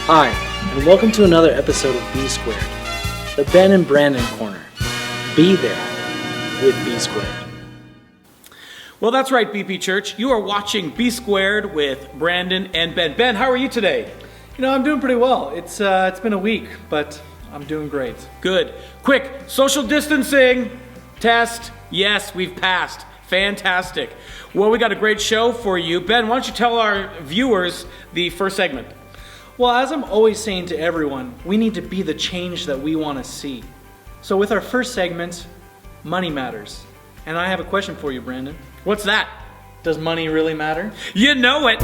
Hi, and welcome to another episode of B Squared, the Ben and Brandon Corner. Be there with B Squared. Well, that's right, BP Church. You are watching B Squared with Brandon and Ben. Ben, how are you today? I'm doing pretty well. It's been a week, but I'm doing great. Good. Quick, social distancing test. Yes, we've passed. Fantastic. Well, we got a great show for you. Ben, why don't you tell our viewers the first segment? Well, as I'm always saying to everyone, we need to be the change that we want to see. So with our first segment, money matters. And I have a question for you, Brandon. What's that? Does money really matter? You know it.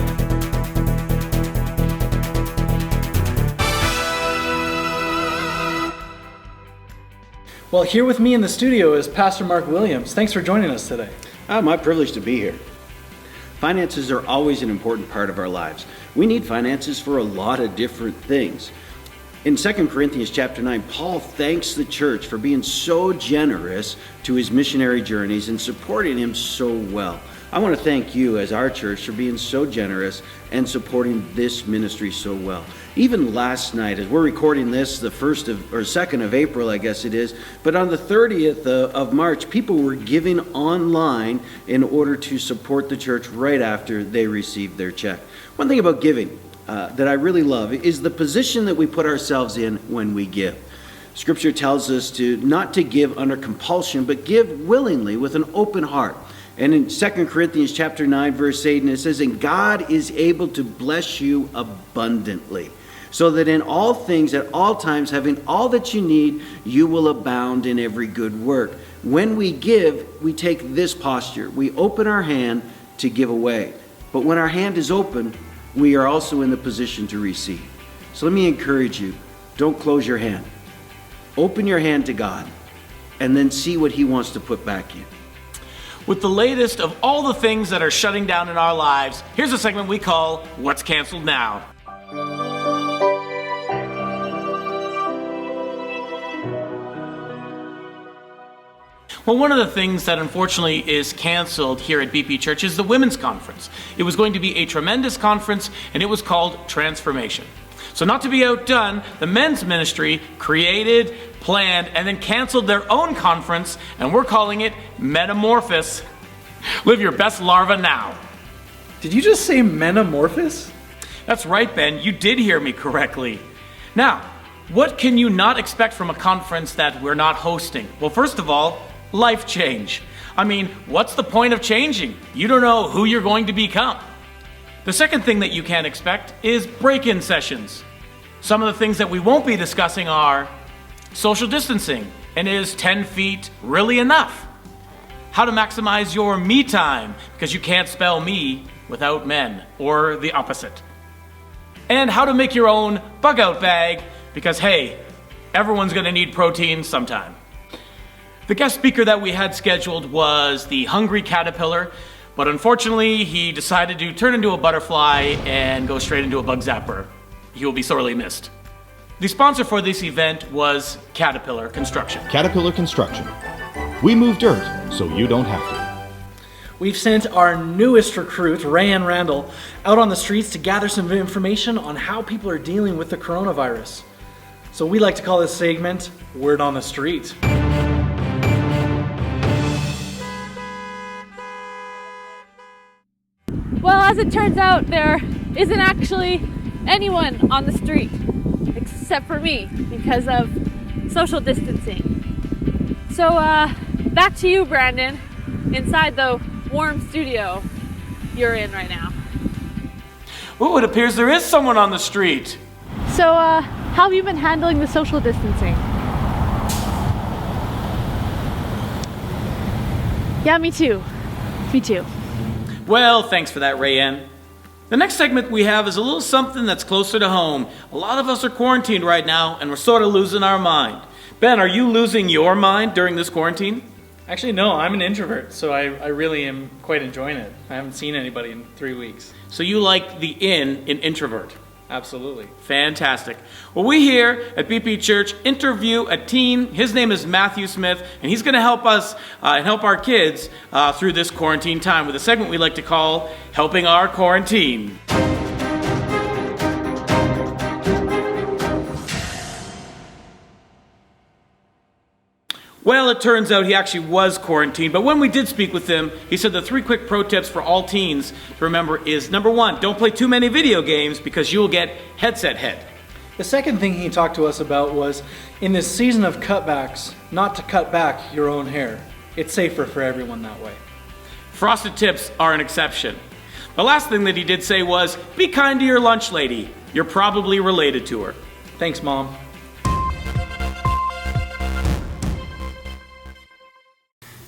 Well, here with me in the studio is Pastor Mark Williams. Thanks for joining us today. My privilege to be here. Finances are always an important part of our lives. We need finances for a lot of different things. In 2 Corinthians chapter 9, Paul thanks the church for being so generous to his missionary journeys and supporting him so well. I want to thank you as our church for being so generous and supporting this ministry so well. Even last night, as we're recording this, the 2nd of April, I guess it is, but on the 30th of March, people were giving online in order to support the church right after they received their check. One thing about giving that I really love is the position that we put ourselves in when we give. Scripture tells us not to give under compulsion, but give willingly with an open heart. And in 2 Corinthians chapter 9, verse 8, and it says, "And God is able to bless you abundantly, so that in all things, at all times, having all that you need, you will abound in every good work." When we give, we take this posture. We open our hand to give away. But when our hand is open, we are also in the position to receive. So let me encourage you, don't close your hand. Open your hand to God, and then see what He wants to put back in. With the latest of all the things that are shutting down in our lives, here's a segment we call What's Canceled Now. Well, one of the things that unfortunately is canceled here at BP Church is the Women's Conference. It was going to be a tremendous conference, and it was called Transformation. So not to be outdone, the men's ministry created, planned, and then canceled their own conference, and we're calling it Metamorphosis. Live your best larva now. Did you just say metamorphosis? That's right, Ben. You did hear me correctly. Now, what can you not expect from a conference that we're not hosting? Well, first of all, life change. I mean, what's the point of changing? You don't know who you're going to become. The second thing that you can't expect is break-in sessions. Some of the things that we won't be discussing are social distancing, and is 10 feet really enough? How to maximize your me time, because you can't spell me without men, or the opposite. And how to make your own bug-out bag, because hey, everyone's going to need protein sometime. The guest speaker that we had scheduled was the Hungry Caterpillar, but unfortunately he decided to turn into a butterfly and go straight into a bug zapper. He will be sorely missed. The sponsor for this event was Caterpillar Construction. Caterpillar Construction. We move dirt so you don't have to. We've sent our newest recruit, Rayanne Randall, out on the streets to gather some information on how people are dealing with the coronavirus. So we like to call this segment Word on the Street. Well, as it turns out, there isn't actually anyone on the street except for me because of social distancing. So back to you, Brandon, inside the warm studio you're in right now. Oh, it appears there is someone on the street. So how have you been handling the social distancing? Yeah, me too. Me too. Well, thanks for that, Rayanne. The next segment we have is a little something that's closer to home. A lot of us are quarantined right now, and we're sort of losing our mind. Ben, are you losing your mind during this quarantine? Actually, no, I'm an introvert, so I really am quite enjoying it. I haven't seen anybody in 3 weeks. So you like the in introvert? Absolutely. Fantastic. Well, we here at BP Church interview a teen. His name is Matthew Smith, and he's going to help us and help our kids through this quarantine time with a segment we like to call Helping Our Quarantine. Well, it turns out he actually was quarantined, but when we did speak with him, he said the 3 quick pro tips for all teens to remember is, number 1, don't play too many video games because you will get headset head. The second thing he talked to us about was, in this season of cutbacks, not to cut back your own hair. It's safer for everyone that way. Frosted tips are an exception. The last thing that he did say was, be kind to your lunch lady. You're probably related to her. Thanks, Mom.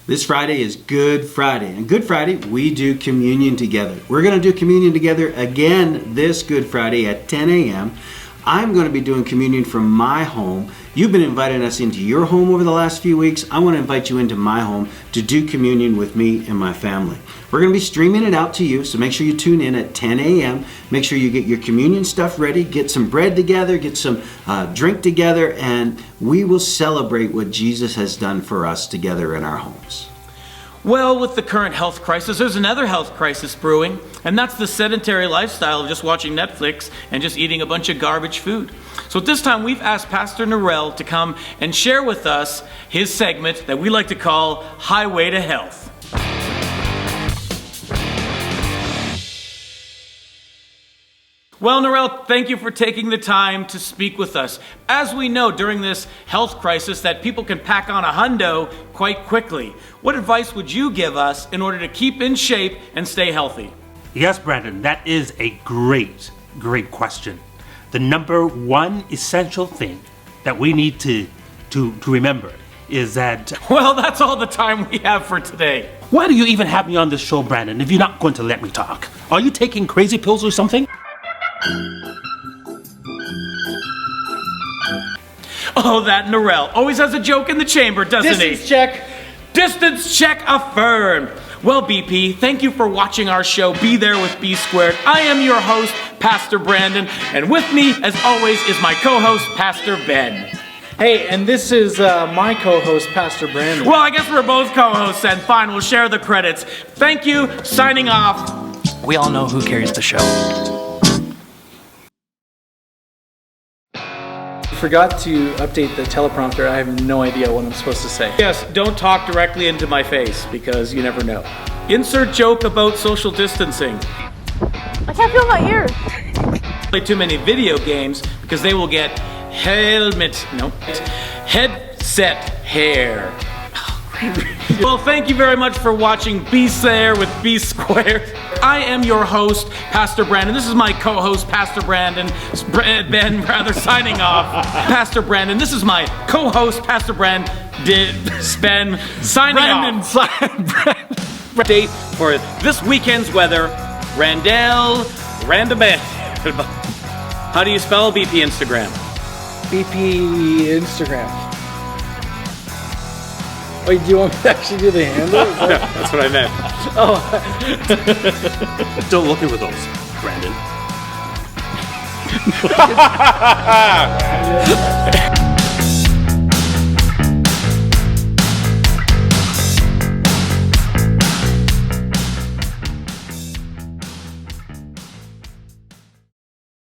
This Friday is Good Friday. And Good Friday, we do communion together. We're going to do communion together again this Good Friday at 10 a.m. I'm going to be doing communion from my home. You've been inviting us into your home over the last few weeks. I want to invite you into my home to do communion with me and my family. We're going to be streaming it out to you, so make sure you tune in at 10 a.m. Make sure you get your communion stuff ready, get some bread together, get some drink together, and we will celebrate what Jesus has done for us together in our homes. Well, with the current health crisis, there's another health crisis brewing, and that's the sedentary lifestyle of just watching Netflix and just eating a bunch of garbage food. So at this time, we've asked Pastor Narelle to come and share with us his segment that we like to call Highway to Health. Well, Narelle, thank you for taking the time to speak with us. As we know during this health crisis that people can pack on a hundo quite quickly, what advice would you give us in order to keep in shape and stay healthy? Yes, Brandon, that is a great question. The number one essential thing that we need to remember is that... Well, that's all the time we have for today. Why do you even have me on this show, Brandon, if you're not going to let me talk? Are you taking crazy pills or something? Oh, that Narelle always has a joke in the chamber, doesn't he? Distance check. Distance check affirmed. Well, BP, thank you for watching our show, Be There with B Squared. I am your host, Pastor Brandon, and with me, as always, is my co-host, Pastor Ben. Hey, and this is my co-host, Pastor Brandon. Well, I guess we're both co-hosts, and fine, we'll share the credits. Thank you, signing off. We all know who carries the show. Forgot to update the teleprompter. I have no idea what I'm supposed to say. Yes, don't talk directly into my face, because you never know. Insert joke about social distancing. I can't feel my ears. Play too many video games, because they will get headset hair. Well, thank you very much for watching Be There with B Squared. I am your host, Pastor Brandon. This is my co-host, Pastor Ben, signing off. Pastor Brandon, this is my co-host, Pastor Ben, signing off. Date for this weekend's weather, Randall. How do you spell BP Instagram? BP Instagram. Wait, do you want me to actually do the handle? That's what I meant. Don't look into those, Brandon.